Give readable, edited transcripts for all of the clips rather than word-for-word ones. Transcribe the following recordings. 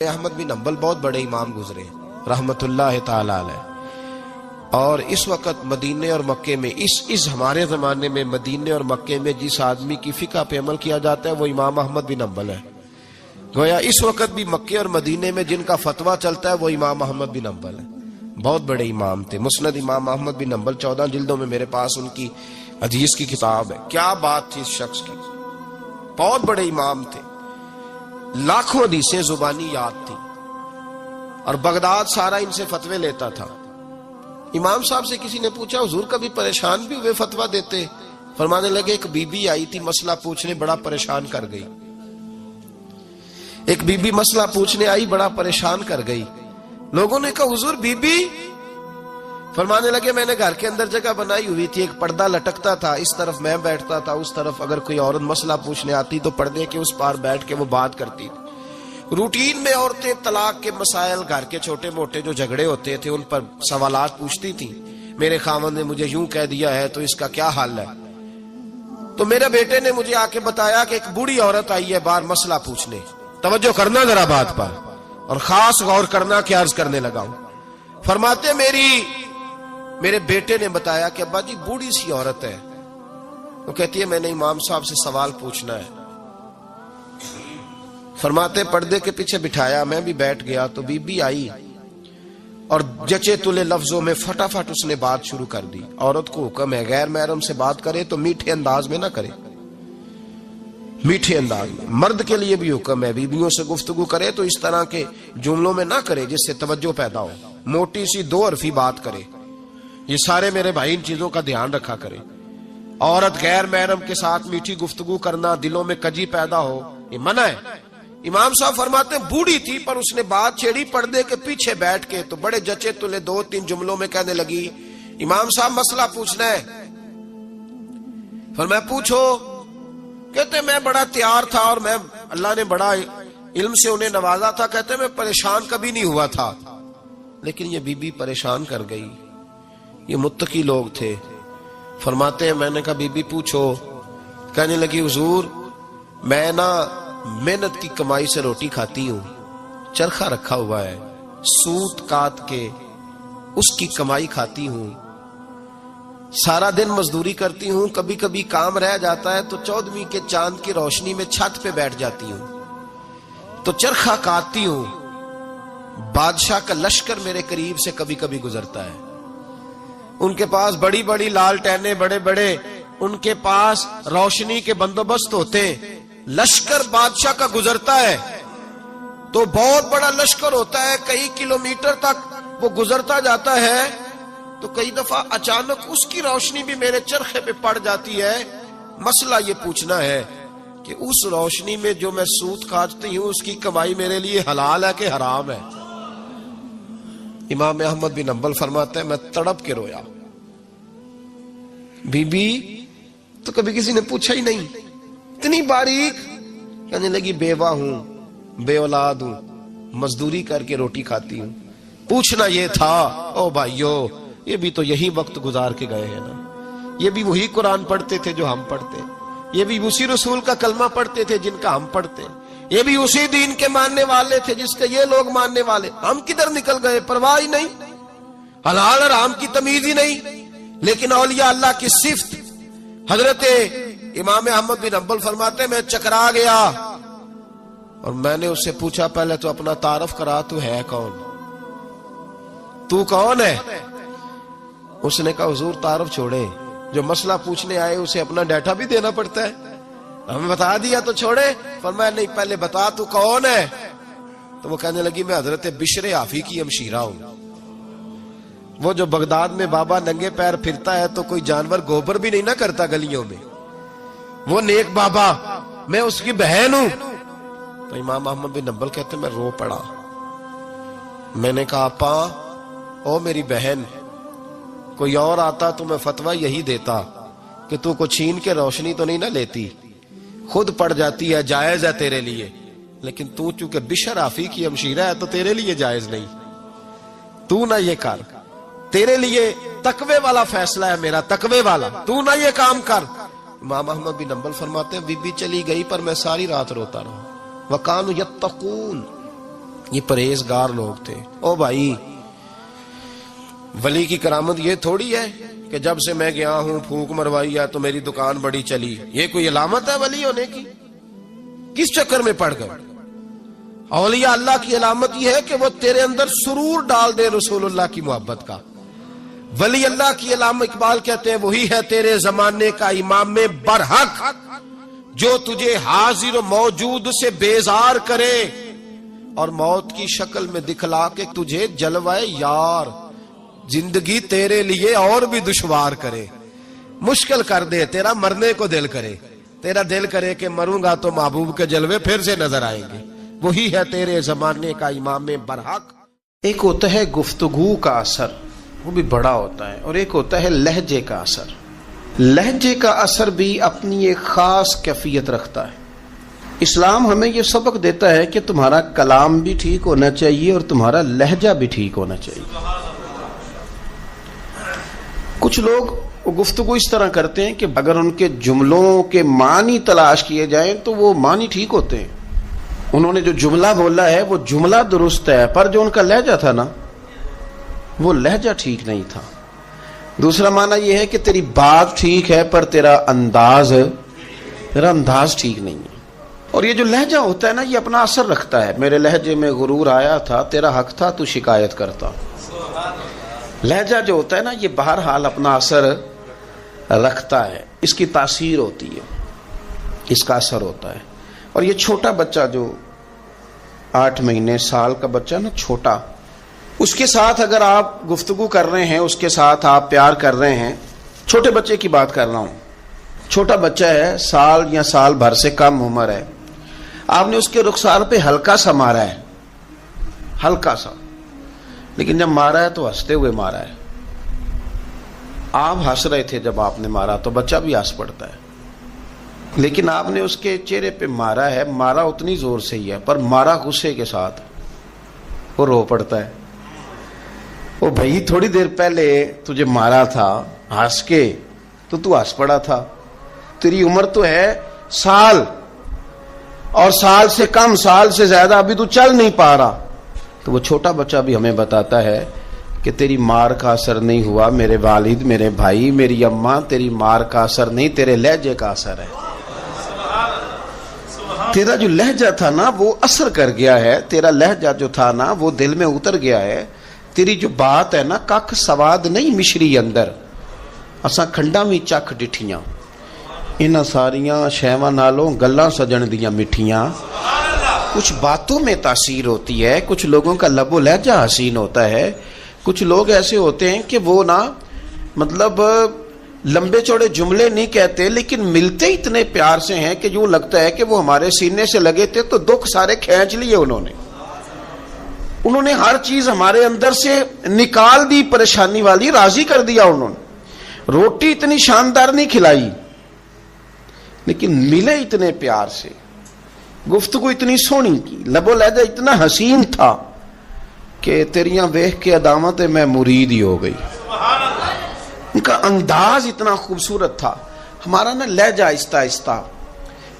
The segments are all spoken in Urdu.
احمد بن حنبل بہت بڑے امام گزرے رحمت اللہ تعالی علیہ، اور اس وقت مدینے اور مکے میں اس ہمارے زمانے میں مدینے اور مکے میں جس آدمی کی فقہ پہ عمل کیا جاتا ہے وہ امام احمد بن حنبل ہے۔ گویا اس وقت بھی مکے اور مدینے میں جن کا فتویٰ چلتا ہے وہ امام احمد بن حنبل ہے۔ بہت بڑے امام تھے، مسند امام احمد بن حنبل 14 جلدوں میں میرے پاس ان کی حدیث کی کتاب ہے۔ کیا بات تھی اس شخص کی، بہت بڑے امام تھے، لاکھوں حدیثیں زبانی یاد تھی، اور بغداد سارا ان سے فتوے لیتا تھا۔ امام صاحب سے کسی نے پوچھا حضور کبھی پریشان بھی ہوئے فتویٰ دیتے؟ فرمانے لگے ایک بی بی آئی تھی مسئلہ پوچھنے، بڑا پریشان کر گئی۔ ایک بی بی مسئلہ پوچھنے آئی، بڑا پریشان کر گئی۔ لوگوں نے کہا حضور بی بی؟ فرمانے لگے میں نے گھر کے اندر جگہ بنائی ہوئی تھی، ایک پردہ لٹکتا تھا، اس طرف میں بیٹھتا تھا، اس طرف اگر کوئی عورت مسئلہ پوچھنے آتی تو پردے کے اس پار بیٹھ کے وہ بات کرتی تھی۔ روٹین میں عورتیں طلاق کے مسائل، گھر کے چھوٹے موٹے جو جھگڑے ہوتے تھے ان پر سوالات پوچھتی تھیں۔ میرے خاوند نے مجھے یوں کہہ دیا ہے تو اس کا کیا حل ہے؟ تو میرے بیٹے نے مجھے آ کے بتایا کہ ایک بوڑھی عورت آئی ہے باہر مسئلہ پوچھنے، توجہ کرنا ذرا بات پر، اور خاص غور کرنا کہ عرض کرنے لگا ہوں۔ فرماتے میرے بیٹے نے بتایا کہ ابا جی بوڑھی سی عورت ہے، وہ کہتی ہے میں نے امام صاحب سے سوال پوچھنا ہے۔ فرماتے پردے کے پیچھے بٹھایا، میں بھی بیٹھ گیا، تو بی بی آئی اور جچے تلے لفظوں میں فٹافٹ اس نے بات شروع کر دی۔ عورت کو حکم ہے غیر محرم سے بات کرے تو میٹھے انداز میں نہ کرے، میٹھے انداز میں۔ مرد کے لیے بھی حکم ہے بیویوں سے گفتگو کرے تو اس طرح کے جملوں میں نہ کرے جس سے توجہ پیدا ہو، موٹی سی دو حرفی بات کرے۔ یہ سارے میرے بھائی ان چیزوں کا دھیان رکھا کرے۔ عورت غیر محرم کے ساتھ میٹھی گفتگو کرنا، دلوں میں کجی پیدا ہو، یہ منع ہے۔ امام صاحب فرماتے ہیں بوڑھی تھی پر اس نے بات چھیڑی پردے کے پیچھے بیٹھ کے، تو بڑے جچے تلے 2-3 جملوں میں کہنے لگی امام صاحب مسئلہ پوچھنا ہے۔ فرمایا پوچھو۔ کہتے میں بڑا تیار تھا اور میں اللہ نے بڑا علم سے انہیں نوازا تھا، کہتے میں پریشان کبھی نہیں ہوا تھا، لیکن یہ بی بی پریشان کر گئی۔ یہ متقی لوگ تھے۔ فرماتے ہیں میں نے کہا بی بی پوچھو۔ کہنے لگی حضور میں محنت کی کمائی سے روٹی کھاتی ہوں، چرخہ رکھا ہوا ہے، سوت کاٹ کے اس کی کمائی کھاتی ہوں، سارا دن مزدوری کرتی ہوں، کبھی کبھی کام رہ جاتا ہے تو 14ویں کے چاند کی روشنی میں چھت پہ بیٹھ جاتی ہوں، تو چرخہ کاٹتی ہوں۔ بادشاہ کا لشکر میرے قریب سے کبھی کبھی گزرتا ہے، ان کے پاس بڑی بڑی لالٹینیں، بڑے بڑے ان کے پاس روشنی کے بندوبست ہوتے ہیں۔ لشکر بادشاہ کا گزرتا ہے تو بہت بڑا لشکر ہوتا ہے، کئی کلومیٹر تک وہ گزرتا جاتا ہے، تو کئی دفعہ اچانک اس کی روشنی بھی میرے چرخے پہ پڑ جاتی ہے۔ مسئلہ یہ پوچھنا ہے کہ اس روشنی میں جو میں سوت کاٹتی ہوں اس کی کمائی میرے لیے حلال ہے کہ حرام ہے؟ امام احمد بن حنبل فرماتے ہیں میں تڑپ کے رویا۔ بی بی تو کبھی کسی نے پوچھا ہی نہیں، اتنی باریک۔ کہنے لگی بیوہ ہوں، بے اولاد ہوں، مزدوری کر کے روٹی کھاتی ہوں۔ پوچھنا یہ تھا او بھائیو، یہ بھی تو یہی وقت گزار کے گئے ہیں نا، یہ بھی وہی قرآن پڑھتے تھے جو ہم پڑھتے، یہ بھی اسی رسول کا کلمہ پڑھتے تھے جن کا ہم پڑھتے، یہ بھی اسی دین کے ماننے والے تھے جس کے یہ لوگ ماننے والے۔ ہم کدھر نکل گئے؟ پرواہ ہی نہیں، حلال حرام کی تمیز ہی نہیں۔ لیکن اولیاء اللہ کی صفت، حضرت امام احمد بن حنبل فرماتے میں چکرا گیا اور میں نے اس سے پوچھا پہلے تو اپنا تعارف کرا، تو ہے کون؟ تو کون ہے؟ اس نے کہا حضور تعارف چھوڑے، جو مسئلہ پوچھنے آئے اسے اپنا ڈیٹا بھی دینا پڑتا ہے، ہمیں بتا دیا تو چھوڑے۔ فرمایا نہیں پہلے بتا تو کون ہے؟ تو وہ کہنے لگی میں حضرت بشر حافی کی ہمشیرہ ہوں، وہ جو بغداد میں بابا ننگے پیر پھرتا ہے تو کوئی جانور گوبر بھی نہیں نہ کرتا گلیوں میں، وہ نیک بابا، میں اس کی بہن ہوں۔ تو امام احمد بن حنبل کہتے میں رو پڑا۔ میں نے کہا آپا او میری بہن، کوئی اور آتا تو میں فتویٰ یہی دیتا کہ تو کو چھین کے روشنی تو نہیں نہ لیتی، خود پڑ جاتی ہے، جائز ہے تیرے لیے، لیکن تو چونکہ بشر حافی کی ہمشیرہ ہے تو تیرے لیے جائز نہیں، تو نہ یہ کر، تیرے لیے تقوی والا فیصلہ ہے میرا، تقوی والا، تو نہ یہ کام کر۔ امام احمد بن حنبل فرماتے ہیں بی بی چلی گئی پر میں ساری رات روتا رہا۔ وَكَانُوا يَتَّقُونَ، یہ پرہیزگار لوگ تھے. او بھائی، ولی کی کرامت یہ تھوڑی ہے کہ جب سے میں گیا ہوں پھونک مروائی ہے تو میری دکان بڑی چلی. یہ کوئی علامت ہے ولی ہونے کی؟ کس چکر میں پڑ گئے؟ اولیاء اللہ کی علامت یہ ہے کہ وہ تیرے اندر سرور ڈال دے رسول اللہ کی محبت کا. ولی اللہ کی علامت اقبال کہتے ہیں وہی ہے تیرے زمانے کا امام برحق جو تجھے حاضر و موجود سے بیزار کرے اور موت کی شکل میں دکھلا کے تجھے جلوائے یار، زندگی تیرے لیے اور بھی دشوار کرے، مشکل کر دے، تیرا مرنے کو دل کرے، تیرا دل کرے کہ مروں گا تو محبوب کے جلوے پھر سے نظر آئیں گے. وہی ہے تیرے زمانے کا امام برحق. ایک ہوتا ہے گفتگو کا اثر، وہ بھی بڑا ہوتا ہے، اور ایک ہوتا ہے لہجے کا اثر. لہجے کا اثر بھی اپنی ایک خاص کیفیت رکھتا ہے. اسلام ہمیں یہ سبق دیتا ہے کہ تمہارا کلام بھی ٹھیک ہونا چاہیے اور تمہارا لہجہ بھی ٹھیک ہونا چاہیے. کچھ لوگ گفتگو اس طرح کرتے ہیں کہ اگر ان کے جملوں کے معنی تلاش کیے جائیں تو وہ معنی ٹھیک ہوتے ہیں. انہوں نے جو جملہ بولا ہے وہ جملہ درست ہے، پر جو ان کا لہجہ تھا نا وہ لہجہ ٹھیک نہیں تھا. دوسرا معنی یہ ہے کہ تیری بات ٹھیک ہے پر تیرا انداز ٹھیک نہیں ہے. اور یہ جو لہجہ ہوتا ہے نا یہ اپنا اثر رکھتا ہے. میرے لہجے میں غرور آیا تھا، تیرا حق تھا تو شکایت کرتا. لہجہ جو ہوتا ہے نا یہ بہرحال اپنا اثر رکھتا ہے، اس کی تاثیر ہوتی ہے، اس کا اثر ہوتا ہے. اور یہ چھوٹا بچہ جو 8 مہینے سال کا بچہ نا چھوٹا، اس کے ساتھ اگر آپ گفتگو کر رہے ہیں، اس کے ساتھ آپ پیار کر رہے ہیں، چھوٹے بچے کی بات کر رہا ہوں، چھوٹا بچہ ہے، سال یا سال بھر سے کم عمر ہے، آپ نے اس کے رخسار پہ ہلکا سا مارا ہے، ہلکا سا، لیکن جب مارا ہے تو ہنستے ہوئے مارا ہے. آپ ہنس رہے تھے جب آپ نے مارا تو بچہ بھی ہنس پڑتا ہے، لیکن آپ نے اس کے چہرے پہ مارا ہے، مارا اتنی زور سے ہی ہے پر مارا غصے کے ساتھ، وہ رو پڑتا ہے. وہ بھائی تھوڑی دیر پہلے تجھے مارا تھا ہنس کے تو ہنس پڑا تھا، تیری عمر تو ہے سال، اور سال سے کم، سال سے زیادہ ابھی تو چل نہیں پا رہا. تو وہ چھوٹا بچہ بھی ہمیں بتاتا ہے کہ تیری مار کا اثر نہیں ہوا میرے والد، میرے بھائی، میری اماں، تیری مار کا اثر نہیں، تیرے لہجے کا اثر ہے. تیرا جو لہجہ تھا نا وہ اثر کر گیا ہے، تیرا لہجہ جو تھا نا وہ دل میں اتر گیا ہے. تیری جو بات ہے نا کک سواد نہیں مشری اندر، اساں کھنڈا بھی چکھ ڈٹھیاں، انہاں ساریاں شیواں نالوں گلاں سجن دیاں مٹھیاں. کچھ باتوں میں تاثیر ہوتی ہے، کچھ لوگوں کا لب و لہجہ حسین ہوتا ہے، کچھ لوگ ایسے ہوتے ہیں کہ وہ نا مطلب لمبے چوڑے جملے نہیں کہتے لیکن ملتے اتنے پیار سے ہیں کہ یوں لگتا ہے کہ وہ ہمارے سینے سے لگے تھے تو دکھ سارے کھینچ لیے انہوں نے ہر چیز ہمارے اندر سے نکال دی، پریشانی والی راضی کر دیا. انہوں نے روٹی اتنی شاندار نہیں کھلائی لیکن ملے اتنے پیار سے، گفتگو اتنی سونی کی، لب و لہجہ اتنا حسین تھا کہ تیریاں ویکھ کے عدامت میں مرید ہی ہو گئی. ان کا انداز اتنا خوبصورت تھا. ہمارا نا لہجہ آہستہ آہستہ،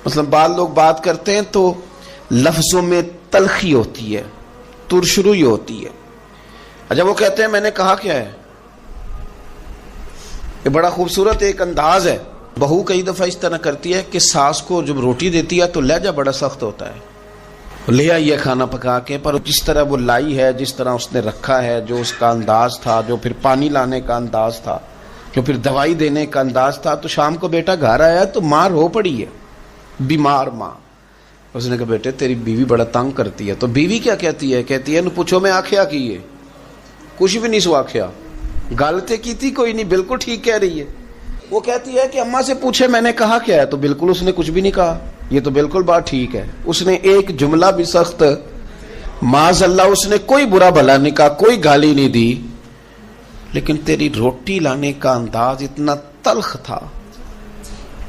مثلا بعض لوگ بات کرتے ہیں تو لفظوں میں تلخی ہوتی ہے، ترشروئی ہوتی ہے. جب وہ کہتے ہیں میں نے کہا کیا ہے، یہ بڑا خوبصورت ایک انداز ہے. بہو کئی دفعہ اس طرح کرتی ہے کہ ساس کو جب روٹی دیتی ہے تو لہجہ بڑا سخت ہوتا ہے، لے آئی ہے کھانا پکا کے، پر جس طرح وہ لائی ہے، جس طرح اس نے رکھا ہے، جو اس کا انداز تھا، جو پھر پانی لانے کا انداز تھا، جو پھر دوائی دینے کا انداز تھا، تو شام کو بیٹا گھر آیا تو ماں رو پڑی ہے، بیمار ماں. اس نے کہا بیٹے تیری بیوی بڑا تنگ کرتی ہے. تو بیوی کیا کہتی ہے؟ کہتی ہے نو پوچھو میں آکھیا کی ہے، کچھ بھی نہیں سو آکھیا، گل تے کی تھی کوئی نہیں، بالکل ٹھیک کہہ رہی ہے. وہ کہتی ہے کہ اماں سے پوچھے میں نے کہا کیا ہے، تو بالکل اس نے کچھ بھی نہیں کہا، یہ تو بالکل بات ٹھیک ہے. اس نے ایک جملہ بھی سخت معاذ اللہ اس نے کوئی برا بھلا نہیں کہا، کوئی گالی نہیں دی، لیکن تیری روٹی لانے کا انداز اتنا تلخ تھا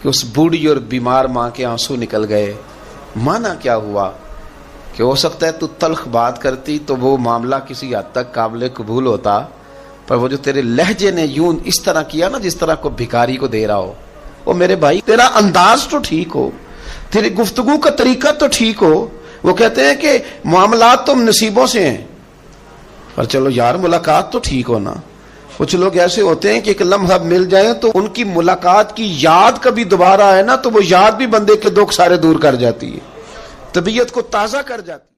کہ اس بوڑھی اور بیمار ماں کے آنسو نکل گئے. مانا کیا ہوا کہ ہو سکتا ہے تو تلخ بات کرتی تو وہ معاملہ کسی حد تک قابل قبول ہوتا، پر وہ جو تیرے لہجے نے یوں اس طرح کیا نا جس طرح کو بھکاری کو دے رہا ہو. وہ میرے بھائی تیرا انداز تو ٹھیک ہو، تیری گفتگو کا طریقہ تو ٹھیک ہو، وہ کہتے ہیں کہ معاملات تو نصیبوں سے ہیں، پر چلو یار ملاقات تو ٹھیک ہونا. کچھ لوگ ایسے ہوتے ہیں کہ ایک لمحہ مل جائیں تو ان کی ملاقات کی یاد کبھی دوبارہ آئے نا تو وہ یاد بھی بندے کے دکھ سارے دور کر جاتی ہے، طبیعت کو تازہ کر جاتی ہے.